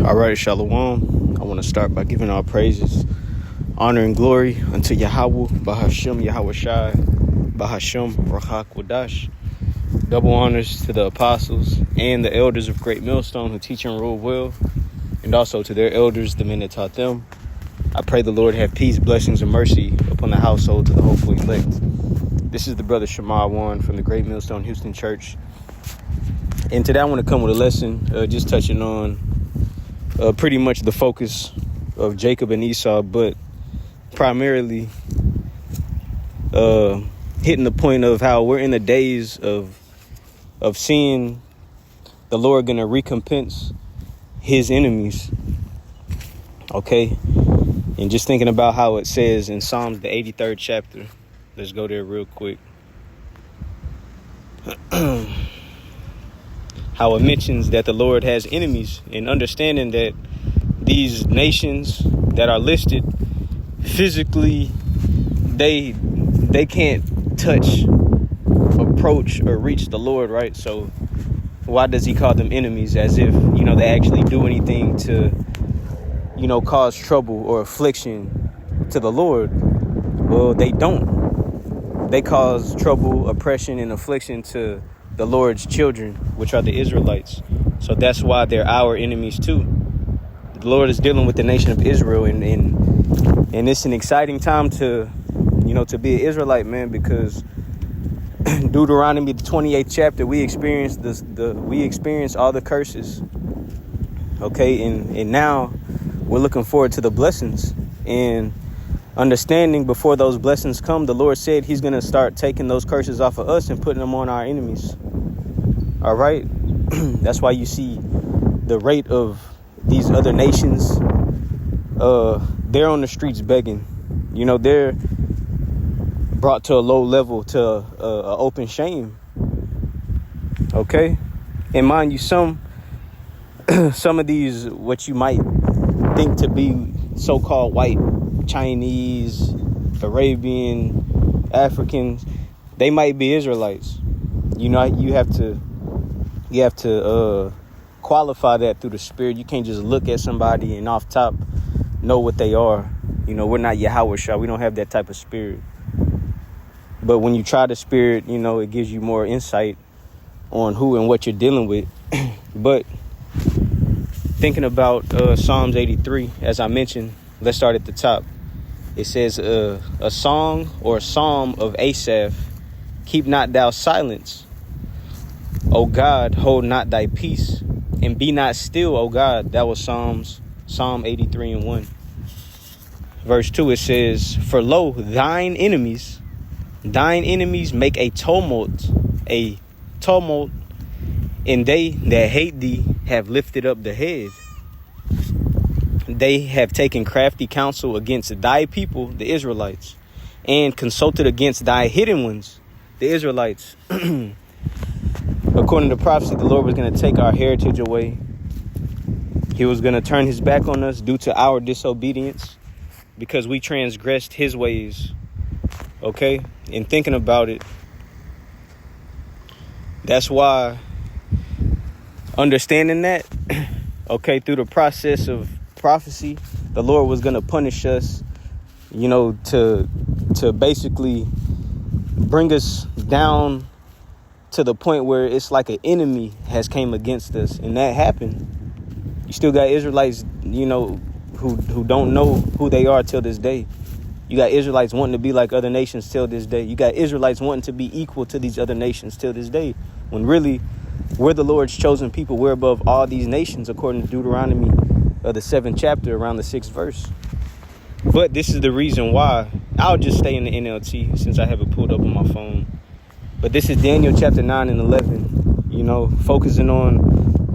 All right, Shalom. I want to start by giving all praises, honor, and glory unto Yahweh, Bahashem, Yahweh Shai, Bahashem, Rachak Wadash. Double honors to the apostles and the elders of Great Millstone who teach and rule well, and also to their elders, the men that taught them. I pray the Lord have peace, blessings, and mercy upon the household of the hopeful elect. This is the brother Shema One from the Great Millstone Houston Church. And today I want to come with a lesson just touching on pretty much the focus of Jacob and Esau, but primarily hitting the point of how we're in the days of seeing the Lord going to recompense his enemies. Okay. And just thinking about how it says in Psalms, the 83rd chapter. Let's go there real quick. How it mentions that the Lord has enemies, and understanding that these nations that are listed physically, they can't touch, approach, or reach the Lord, right? So why does he call them enemies? As if, they actually do anything to, cause trouble or affliction to the Lord. Well, they don't. They cause trouble, oppression, and affliction to the Lord's children, which are the Israelites. So that's why they're our enemies too. The Lord is dealing with the nation of Israel, and it's an exciting time to be an Israelite, man, because Deuteronomy, the 28th chapter, we experienced all the curses. Okay, and now we're looking forward to the blessings, and understanding before those blessings come, the Lord said he's going to start taking those curses off of us and putting them on our enemies. All right. That's why you see the rate of these other nations. They're on the streets begging. They're brought to a low level, to open shame. Okay. And mind you, some of these, what you might think to be so-called white, Chinese, Arabian, Africans, they might be Israelites. You have to qualify that through the Spirit. You can't just look at somebody and off top know what they are. We're not Yahweh Shai. We don't have that type of spirit. But when you try the Spirit, it gives you more insight on who and what you're dealing with. But thinking about Psalms 83, as I mentioned, let's start at the top. It says, a song or a psalm of Asaph, keep not thou silence. O God, hold not thy peace, and be not still, O God. That was Psalm 83:1. Verse 2, it says, for lo, thine enemies make a tumult, and they that hate thee have lifted up the head. They have taken crafty counsel against thy people, the Israelites, and consulted against thy hidden ones, the Israelites. According to prophecy, the Lord was going to take our heritage away. He was going to turn his back on us due to our disobedience because we transgressed his ways. Okay? And thinking about it, that's why understanding that, okay, through the process of prophecy, the Lord was going to punish us, to basically bring us down to the point where it's like an enemy has came against us. And that happened. You still got Israelites, who don't know who they are till this day. You got Israelites wanting to be like other nations till this day. You got Israelites wanting to be equal to these other nations till this day, when really we're the Lord's chosen people. We're above all these nations, according to Deuteronomy, the 7th chapter, around the 6th verse. But this is the reason why. I'll just stay in the NLT since I have it pulled up on my phone. But this is Daniel chapter 9 and 11, focusing on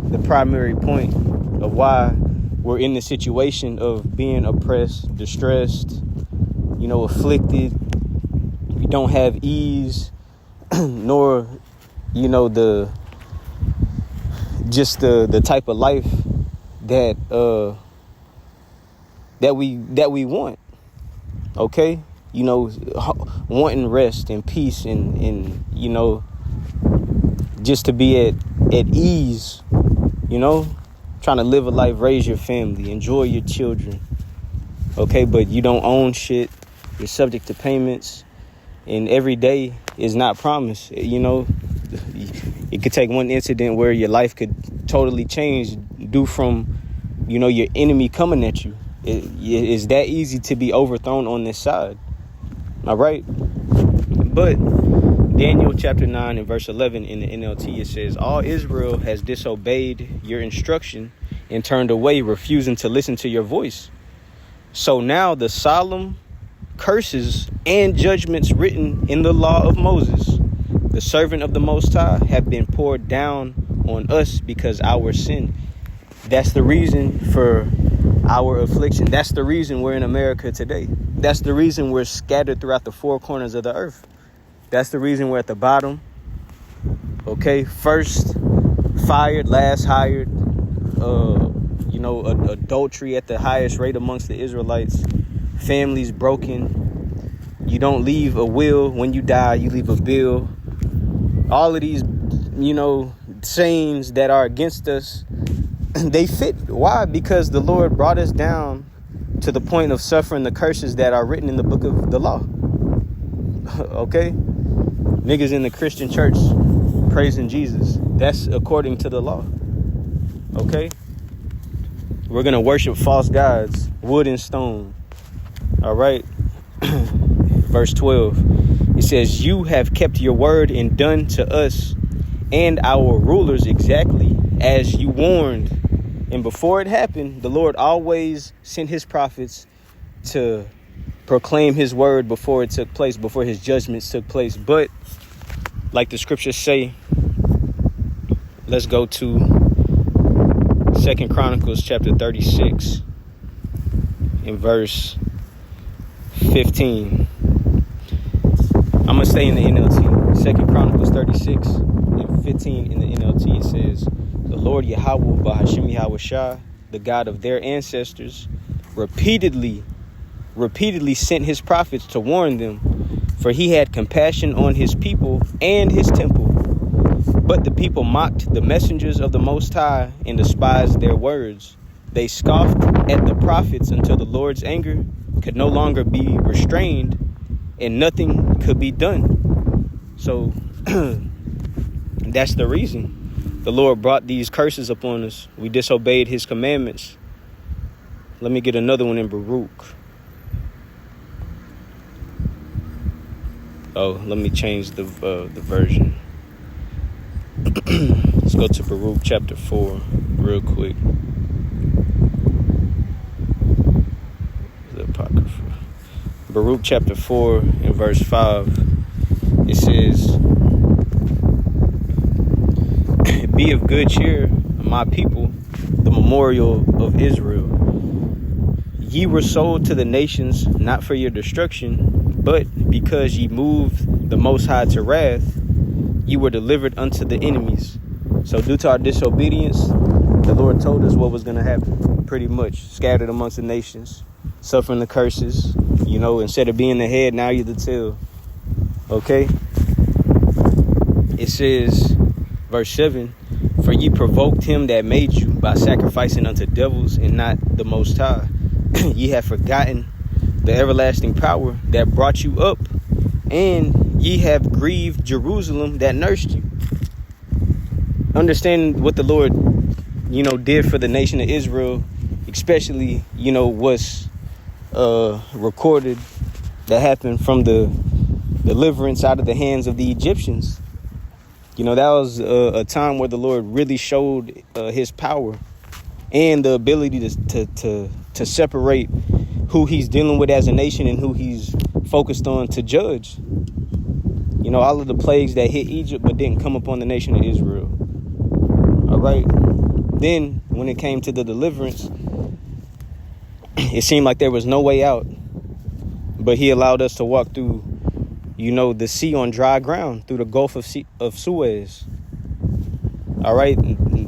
the primary point of why we're in the situation of being oppressed, distressed, afflicted. We don't have ease, nor, the type of life that we want. Okay. Wanting rest and peace and just to be at ease, you know, trying to live a life, raise your family, enjoy your children. Okay, but you don't own shit. You're subject to payments, and every day is not promised. You know, it could take one incident where your life could totally change due from, you know, your enemy coming at you. It's that easy to be overthrown on this side. All right. But Daniel chapter 9 and verse 11 in the NLT, it says, all Israel has disobeyed your instruction and turned away, refusing to listen to your voice. So now the solemn curses and judgments written in the law of Moses, the servant of the Most High, have been poured down on us because our sin. That's the reason for our affliction. That's the reason we're in America today. That's the reason we're scattered throughout the four corners of the earth. That's the reason we're at the bottom. Okay, first fired, last hired. Adultery at the highest rate amongst the Israelites. Families broken. You don't leave a will when you die. You leave a bill. All of these, sayings that are against us, they fit. Why? Because the Lord brought us down to the point of suffering the curses that are written in the book of the law. Okay? Niggas in the Christian church praising Jesus. That's according to the law. Okay? We're going to worship false gods, wood and stone. All right? Verse 12. It says, you have kept your word and done to us and our rulers exactly as you warned. And before it happened, the Lord always sent his prophets to proclaim his word before it took place, before his judgments took place. But like the scriptures say, let's go to 2 Chronicles chapter 36 in verse 15. I'm going to stay in the NLT. 2 Chronicles 36 and 15 in the NLT. It says, the Lord Yahweh Bahashim Yahweh Shah, the God of their ancestors, repeatedly sent his prophets to warn them, for he had compassion on his people and his temple. But the people mocked the messengers of the Most High and despised their words. They scoffed at the prophets until the Lord's anger could no longer be restrained and nothing could be done. So that's the reason the Lord brought these curses upon us. We disobeyed his commandments. Let me get another one in Baruch. Oh, let me change the version. Let's go to Baruch chapter 4 real quick. The Apocrypha. Baruch chapter 4 and verse 5. It says, be of good cheer, my people, the memorial of Israel. Ye were sold to the nations, not for your destruction, but because ye moved the Most High to wrath, ye were delivered unto the enemies. So due to our disobedience, the Lord told us what was going to happen. Pretty much scattered amongst the nations, suffering the curses. Instead of being the head, now you're the tail. Okay? It says, verse 7, for ye provoked him that made you by sacrificing unto devils and not the Most High. Ye have forgotten the everlasting power that brought you up, and ye have grieved Jerusalem that nursed you. Understand what the Lord, did for the nation of Israel, especially, what's recorded that happened from the deliverance out of the hands of the Egyptians. That was a time where the Lord really showed his power and the ability to separate who he's dealing with as a nation and who he's focused on to judge. All of the plagues that hit Egypt but didn't come upon the nation of Israel. All right. Then when it came to the deliverance, it seemed like there was no way out. But he allowed us to walk through, the sea on dry ground, through the Gulf of Suez. All right.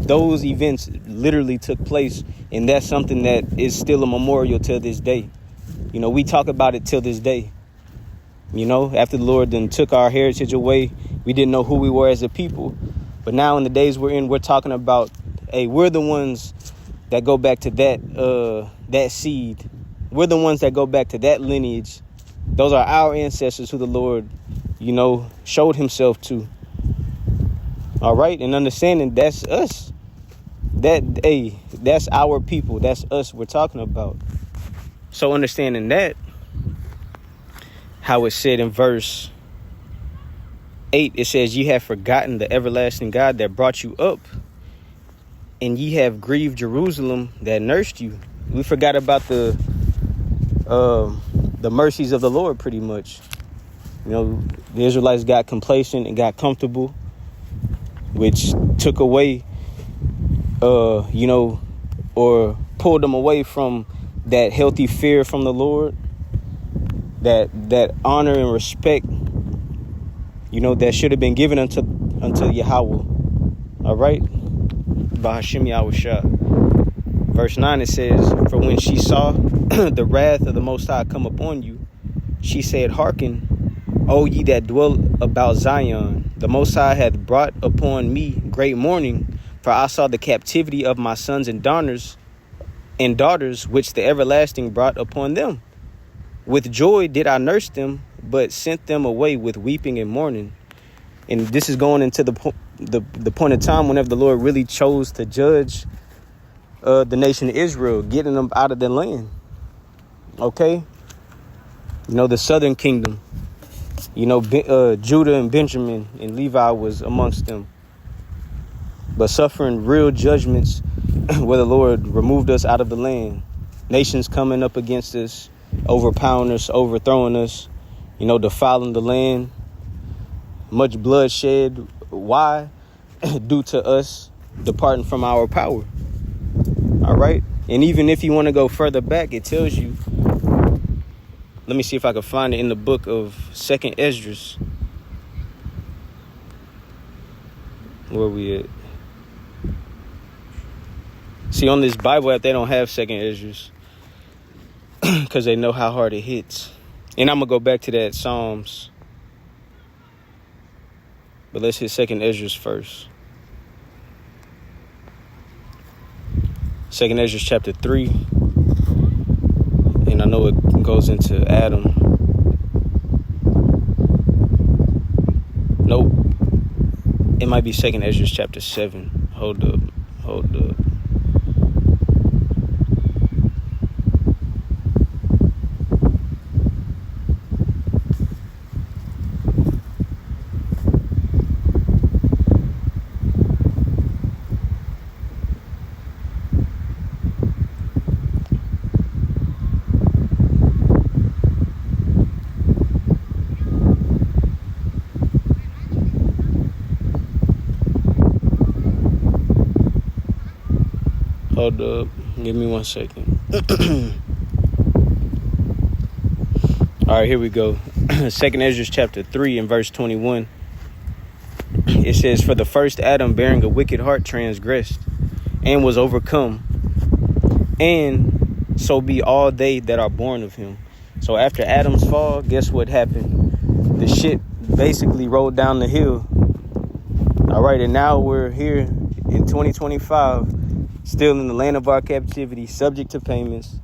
Those events literally took place. And that's something that is still a memorial to this day. We talk about it till this day. After the Lord then took our heritage away, we didn't know who we were as a people. But now in the days we're in, we're talking about, hey, we're the ones that go back to that seed. We're the ones that go back to that lineage. Those are our ancestors who the Lord, showed himself to. All right. And understanding that's us. That's our people. That's us we're talking about. So understanding that, how it said in verse 8, it says, ye have forgotten the everlasting God that brought you up, and ye have grieved Jerusalem that nursed you. We forgot about the mercies of the Lord, pretty much. The Israelites got complacent and got comfortable, which took away, or pulled them away from that healthy fear from the Lord, that honor and respect, that should have been given unto Yahweh. All right. Bahashim Yahushua. Verse 9, it says, for when she saw the wrath of the Most High come upon you, she said, hearken, O ye that dwell about Zion, the Most High hath brought upon me great mourning, for I saw the captivity of my sons and daughters, which the everlasting brought upon them. With joy did I nurse them, but sent them away with weeping and mourning. And this is going into the point of time whenever the Lord really chose to judge the nation of Israel, getting them out of their land. Okay. The southern kingdom, Judah and Benjamin and Levi was amongst them, but suffering real judgments where the Lord removed us out of the land. Nations coming up against us, overpowering us, overthrowing us, defiling the land. Much bloodshed. Why? Due to us departing from our power. All right. And even if you want to go further back, it tells you, let me see if I can find it in the book of 2nd Esdras. Where we at? See, on this Bible app, they don't have 2nd Esdras because they know how hard it hits. And I'm going to go back to that Psalms. But let's hit 2nd Esdras first. 2nd Esdras chapter 3. And I know it goes into Adam. Nope. It might be 2nd Esdras chapter 7. Hold up. Hold up. Give me 1 second. All right, here we go. 2nd Esdras chapter 3 and verse 21. It says, for the first Adam bearing a wicked heart transgressed and was overcome, and so be all they that are born of him. So after Adam's fall, guess what happened? The shit basically rolled down the hill. All right, and now we're here in 2025, still in the land of our captivity, subject to payments,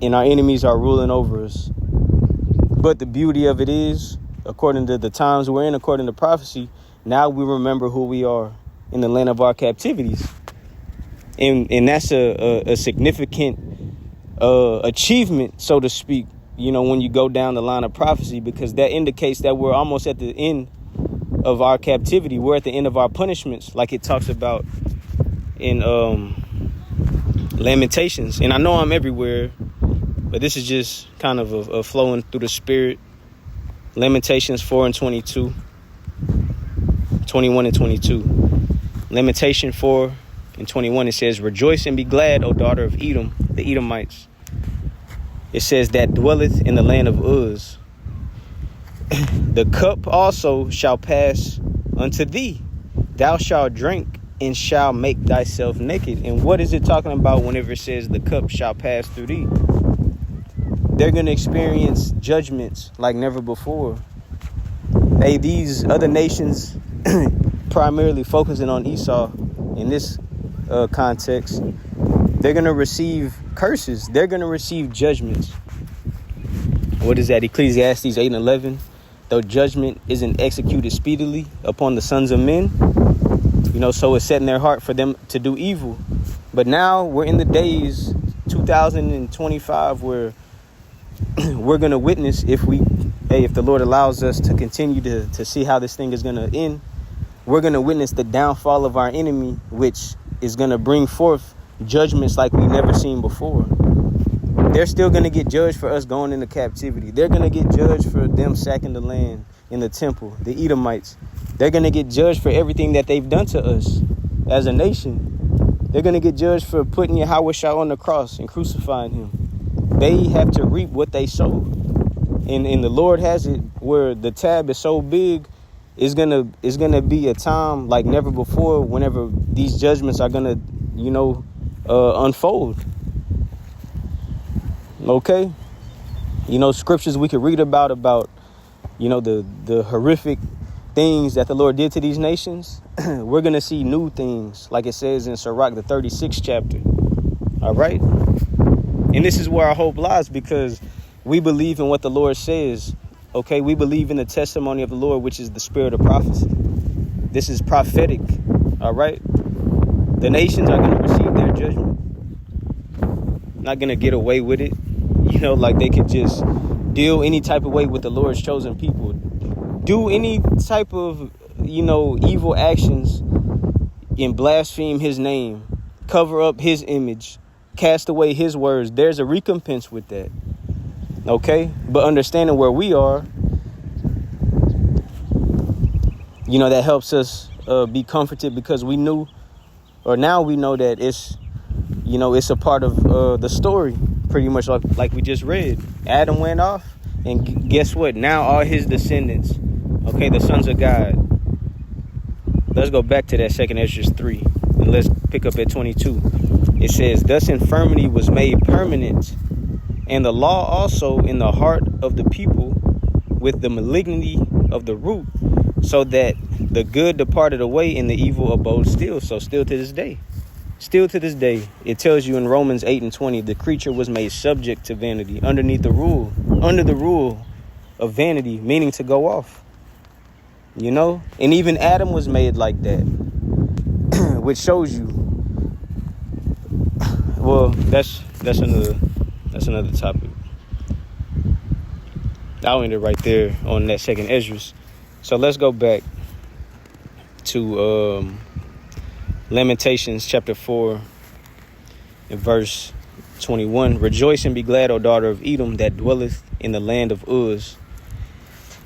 and our enemies are ruling over us. But the beauty of it is, according to the times we're in, according to prophecy, now we remember who we are in the land of our captivities. And that's a significant achievement, so to speak, when you go down the line of prophecy, because that indicates that we're almost at the end of our captivity. We're at the end of our punishments, like it talks about in Lamentations. And I know I'm everywhere, but this is just kind of a flowing through the spirit. Lamentations 4 and 22, 21 and 22. Lamentation 4 and 21, it says, rejoice and be glad, O daughter of Edom, the Edomites. It says, that dwelleth in the land of Uz. The cup also shall pass unto thee. Thou shalt drink and shall make thyself naked. And what is it talking about whenever it says the cup shall pass through thee? They're going to experience judgments like never before. Hey, these other nations, primarily focusing on Esau in this context, they're going to receive curses. They're going to receive judgments. What is that? Ecclesiastes 8:11. Though judgment isn't executed speedily upon the sons of men, so it's set in their heart for them to do evil. But now we're in the days 2025 where we're going to witness, if the Lord allows us to continue to see how this thing is going to end, we're going to witness the downfall of our enemy, which is going to bring forth judgments like we've never seen before. They're still going to get judged for us going into captivity. They're going to get judged for them sacking the land in the temple, the Edomites. They're going to get judged for everything that they've done to us as a nation. They're going to get judged for putting Yahweh on the cross and crucifying him. They have to reap what they sow. And the Lord has it where the tab is so big, it's gonna be a time like never before whenever these judgments are gonna, unfold. Okay? Scriptures we could read about, the horrific things that the Lord did to these nations. We're going to see new things, like it says in Sirach, the 36th chapter. All right? And this is where our hope lies, because we believe in what the Lord says. Okay? We believe in the testimony of the Lord, which is the spirit of prophecy. This is prophetic. All right? The nations are going to receive their judgment. Not going to get away with it. Like they could just deal any type of way with the Lord's chosen people. Do any type of, evil actions and blaspheme his name. Cover up his image. Cast away his words. There's a recompense with that. Okay? But understanding where we are, that helps us be comforted, because we knew, or now we know that it's a part of the story, pretty much like we just read. Adam went off, and guess what? Now all his descendants, the sons of God. Let's go back to that 2 Ezra 3, and let's pick up at 22. It says, thus infirmity was made permanent, and the law also in the heart of the people with the malignity of the root, so that the good departed away and the evil abode still. So still to this day. Still to this day, it tells you in Romans 8:20, the creature was made subject to vanity, under the rule of vanity, meaning to go off. And even Adam was made like that, which shows you. Well, that's another topic. I'll end it right there on that 2 Ezra. So let's go back to Lamentations chapter 4 and verse 21. Rejoice and be glad, O daughter of Edom, that dwelleth in the land of Uz.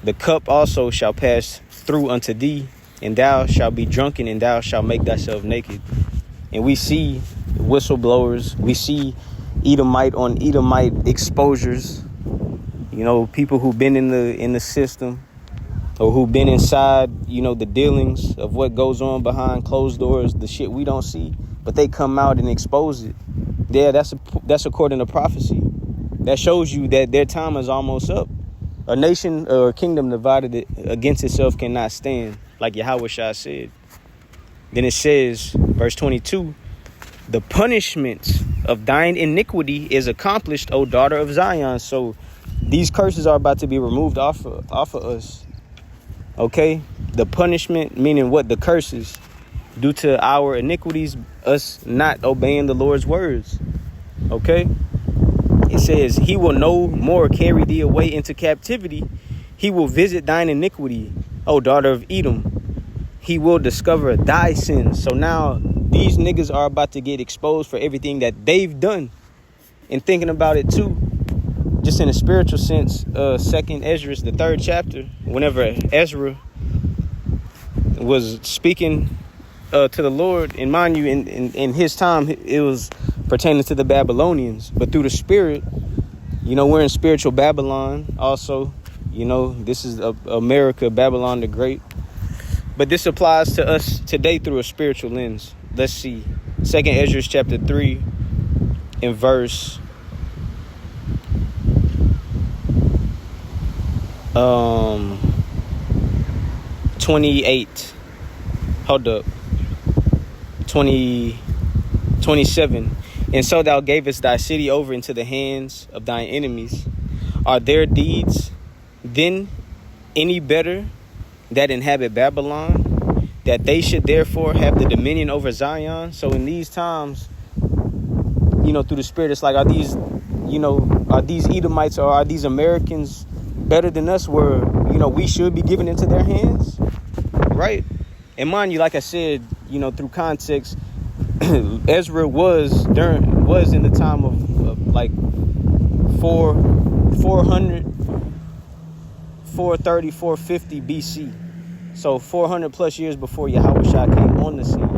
The cup also shall pass through unto thee, and thou shalt be drunken, and thou shalt make thyself naked. And we see whistleblowers. We see Edomite on Edomite exposures. People who've been in the system, or who've been inside, the dealings of what goes on behind closed doors, the shit we don't see, but they come out and expose it. Yeah, that's according to prophecy. That shows you that their time is almost up. A nation or a kingdom divided against itself cannot stand, like Yahweh said. Then it says, verse 22, the punishment of thine iniquity is accomplished, O daughter of Zion. So these curses are about to be removed off of us. Okay, the punishment, meaning what? The curses due to our iniquities, us not obeying the Lord's words. Okay, it says, he will no more carry thee away into captivity. He will visit thine iniquity, O daughter of Edom. He will discover thy sins. So now these niggas are about to get exposed for everything that they've done. And thinking about it too, just in a spiritual sense, 2 Ezra, the 3rd chapter, whenever Ezra was speaking to the Lord, and mind you, in his time, it was pertaining to the Babylonians. But through the Spirit, we're in spiritual Babylon also. This is America, Babylon the Great. But this applies to us today through a spiritual lens. Let's see. 2 Ezra chapter 3 and verse 28. hold up. 27. And so thou gavest thy city over into the hands of thine enemies. Are their deeds then any better that inhabit Babylon, that they should therefore have the dominion over Zion? So in these times, through the Spirit, it's like, are these Edomites or are these Americans better than us, where, we should be given into their hands? Right? And mind you, like I said, through context, Ezra was in the time of like 430, 450 BC. So 400 plus years before Yahushua came on the scene.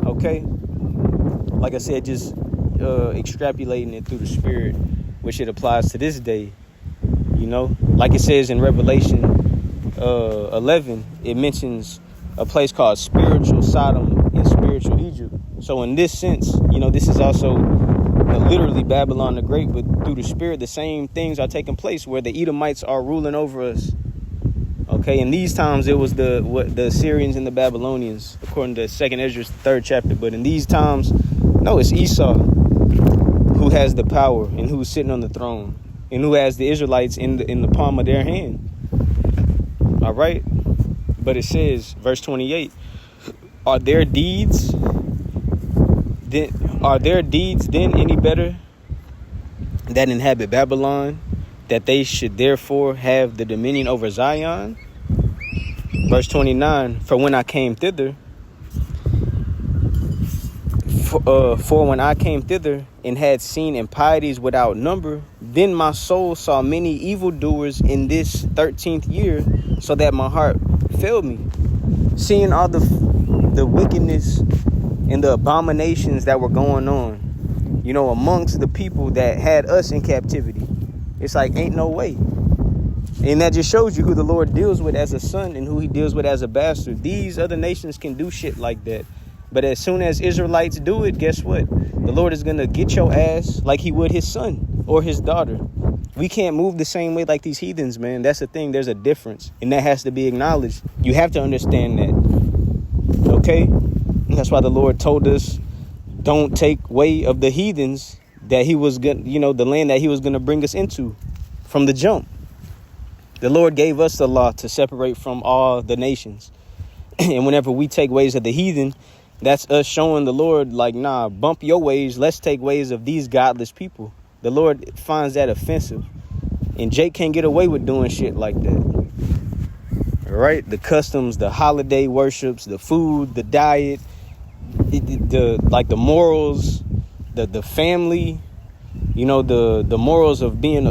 Okay? Like I said, just extrapolating it through the Spirit, which it applies to this day. Like it says in Revelation 11, it mentions a place called spiritual Sodom and spiritual Egypt. So in this sense, this is also literally Babylon the Great, but through the Spirit, the same things are taking place where the Edomites are ruling over us. Okay, in these times, it was the Assyrians and the Babylonians, according to 2nd Ezra's 3rd chapter. But in these times, no, it's Esau who has the power and who's sitting on the throne and who has the Israelites in the palm of their hand. All right, but it says, verse 28, are their deeds then any better that inhabit Babylon, that they should therefore have the dominion over Zion? Verse 29, for when I came thither, when I came thither and had seen impieties without number, then my soul saw many evildoers in this 13th year, so that my heart failed me, seeing all the wickedness and the abominations that were going on, amongst the people that had us in captivity. It's like, ain't no way. And that just shows you who the Lord deals with as a son and who he deals with as a bastard. These other nations can do shit like that. But as soon as Israelites do it, guess what? The Lord is going to get your ass like he would his son or his daughter. We can't move the same way like these heathens, man. That's the thing. There's a difference. And that has to be acknowledged. You have to understand that. Okay? And that's why the Lord told us, don't take way of the heathens that he was going, the land that he was going to bring us into from the jump. The Lord gave us the law to separate from all the nations. And whenever we take ways of the heathen, that's us showing the Lord, like, nah, bump your ways. Let's take ways of these godless people. The Lord finds that offensive. And Jake can't get away with doing shit like that. All right? The customs, the holiday worships, the food, the diet, the morals, the family, the morals of being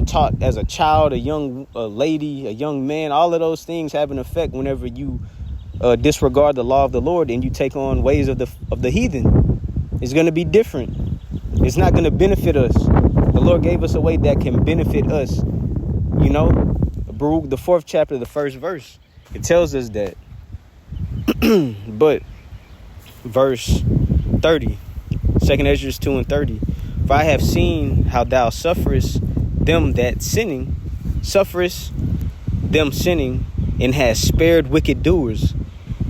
taught as a child, a young lady, a young man. All of those things have an effect whenever you disregard the law of the Lord and you take on ways of the heathen. It's going to be different. It's not going to benefit us. The Lord gave us a way that can benefit us. Baruch, the 4th chapter, the 1st verse, it tells us that. But verse 30, 2nd Ezra 2 and 30, for I have seen how thou sufferest them sinning, and has spared wicked doers,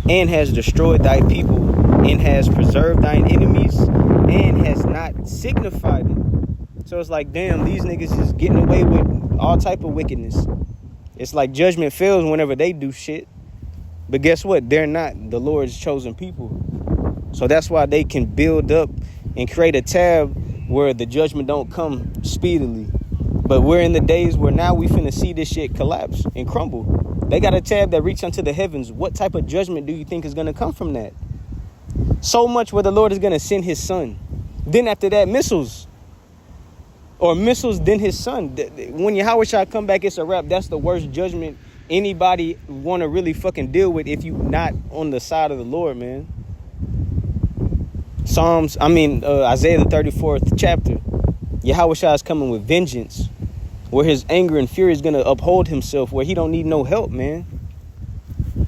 and has destroyed thy people, and has preserved thine enemies, and has not signified it. So it's like, damn, these niggas is getting away with all type of wickedness. It's like judgment fails whenever they do shit. But guess what? They're not the Lord's chosen people. So that's why they can build up and create a tab where the judgment don't come speedily. But we're in the days where now we finna see this shit collapse and crumble. They got a tab that reach unto the heavens. What type of judgment do you think is going to come from that? So much where the Lord is going to send his son. Then after that, missiles. Or missiles, then his son. When Yahushua come back, it's a wrap. That's the worst judgment anybody want to really fucking deal with if you not on the side of the Lord, man. Isaiah the 34th chapter. Yahushua is coming with vengeance, where his anger and fury is going to uphold himself, where he don't need no help, man.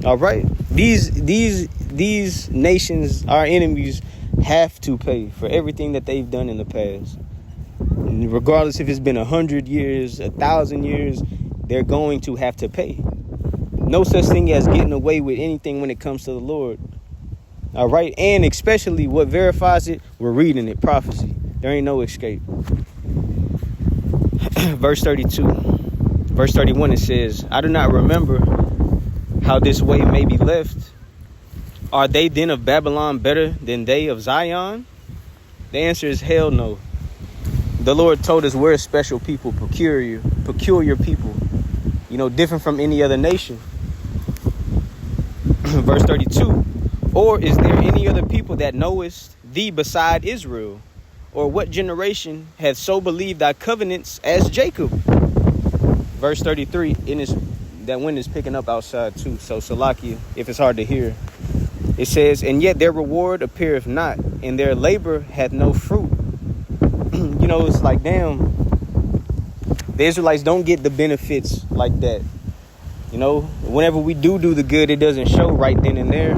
All right. These nations, our enemies, have to pay for everything that they've done in the past. And regardless if it's been 100 years, 1,000 years, they're going to have to pay. No such thing as getting away with anything when it comes to the Lord. All right. And especially what verifies it, we're reading it, prophecy. There ain't no escape. Verse 32. Verse 31, it says, I do not remember how this way may be left. Are they then of Babylon better than they of Zion? The answer is hell no. The Lord told us we're a special people, peculiar people, different from any other nation. Verse 32, or is there any other people that knowest thee beside Israel? Or what generation hath so believed thy covenants as Jacob? Verse 33, that wind is picking up outside too. So Salakia, if it's hard to hear, it says, and yet their reward appeareth not, and their labor hath no fruit. It's like, damn, the Israelites don't get the benefits like that. Whenever we do the good, it doesn't show right then and there.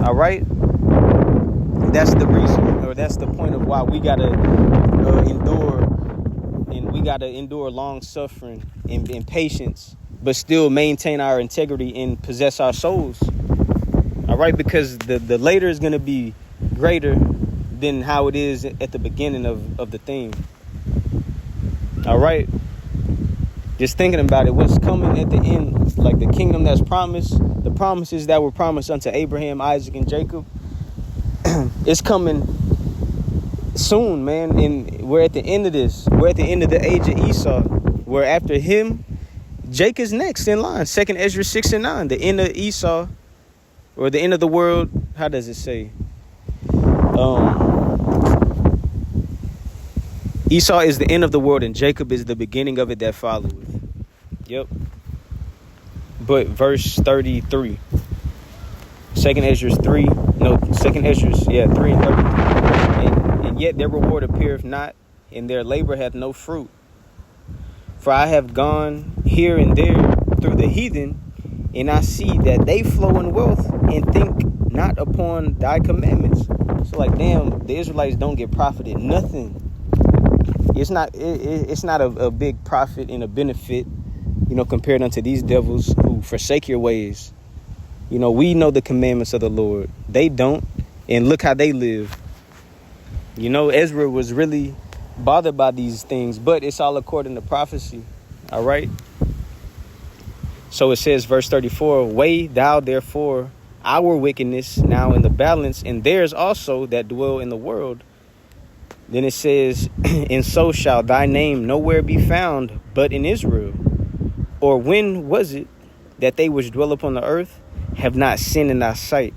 All right. That's the reason, or that's the point of why we gotta endure, and we gotta endure long suffering and patience, but still maintain our integrity and possess our souls. All right, because the later is gonna be greater than how it is at the beginning of the thing. All right, just thinking about it, what's coming at the end, like the kingdom that's promised, the promises that were promised unto Abraham, Isaac, and Jacob. It's coming soon, man. And we're at the end of this. We're at the end of the age of Esau. Where after him, Jacob is next in line. 2nd Ezra 6 and 9. The end of Esau, or the end of the world. How does it say? Esau is the end of the world, and Jacob is the beginning of it that followeth. Yep. But verse 33. 2nd Ezra 3 and 30. And yet their reward appeareth not, and their labor hath no fruit. For I have gone here and there through the heathen, and I see that they flow in wealth and think not upon thy commandments. So like, damn, the Israelites don't get profited nothing. It's not a big profit and a benefit, compared unto these devils who forsake your ways. We know the commandments of the Lord. They don't. And look how they live. Ezra was really bothered by these things, but it's all according to prophecy. All right. So it says, verse 34, weigh thou therefore our wickedness now in the balance, and theirs also that dwell in the world. Then it says, and so shall thy name nowhere be found but in Israel. Or when was it that they which dwell upon the earth have not sinned in thy sight?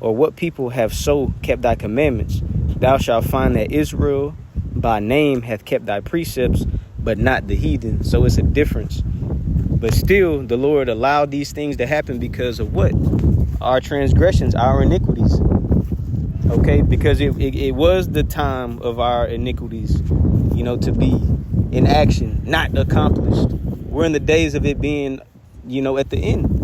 Or what people have so kept thy commandments? Thou shalt find that Israel by name hath kept thy precepts, but not the heathen. So it's a difference. But still, the Lord allowed these things to happen because of what? Our transgressions, our iniquities. Okay, because it was the time of our iniquities, to be in action, not accomplished. We're in the days of it being, at the end.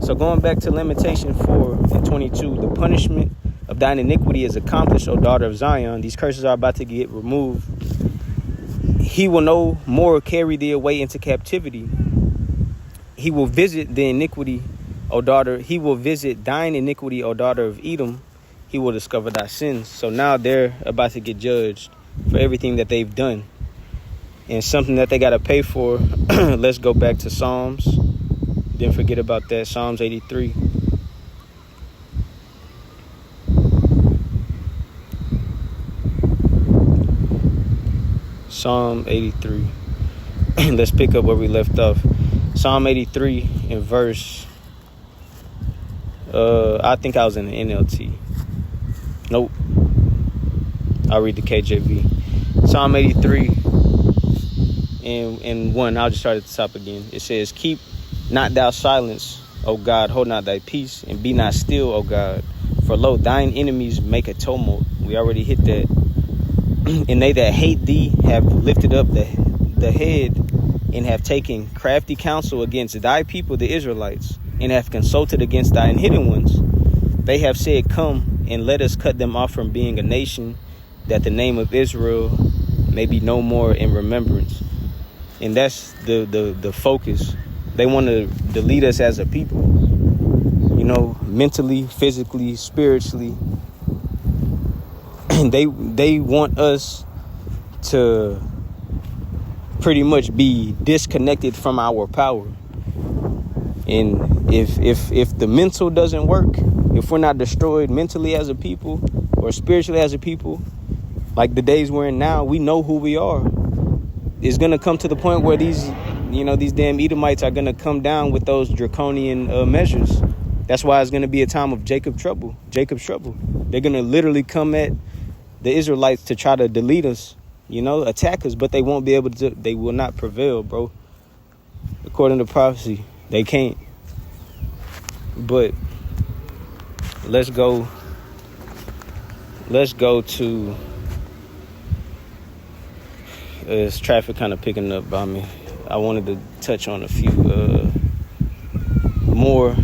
So going back to Lamentation 4 and 22, the punishment of thine iniquity is accomplished, O daughter of Zion. These curses are about to get removed. He will no more carry thee away into captivity. He will visit the iniquity, O daughter. He will visit thine iniquity, O daughter of Edom. He will discover thy sins. So now they're about to get judged for everything that they've done. And something that they got to pay for. Let's go back to Psalms. Didn't forget about that. Psalms 83. Psalm 83. Let's pick up where we left off. Psalm 83 in verse. I think I was in the NLT. Nope. I'll read the KJV. Psalm 83 and 1. I'll just start at the top again. It says, keep not thou silence, O God, hold not thy peace, and be not still, O God. For lo, thine enemies make a tumult. We already hit that. And they that hate thee have lifted up the head, and have taken crafty counsel against thy people, the Israelites, and have consulted against thine hidden ones. They have said, come, and let us cut them off from being a nation, that the name of Israel may be no more in remembrance. And that's the focus. They want to delete us as a people, you know, mentally, physically, spiritually. They want us to pretty much be disconnected from our power. And if the mental doesn't work, if we're not destroyed mentally as a people or spiritually as a people, like the days we're in now, we know who we are. It's going to come to the point where these damn Edomites are going to come down with those draconian measures. That's why it's going to be a time of Jacob's trouble. They're going to literally come at the Israelites to try to delete us, you know, attack us, but they won't be able to. They will not prevail, bro. According to prophecy, they can't. But let's go to this traffic kind of picking up by me. I wanted to touch on a few more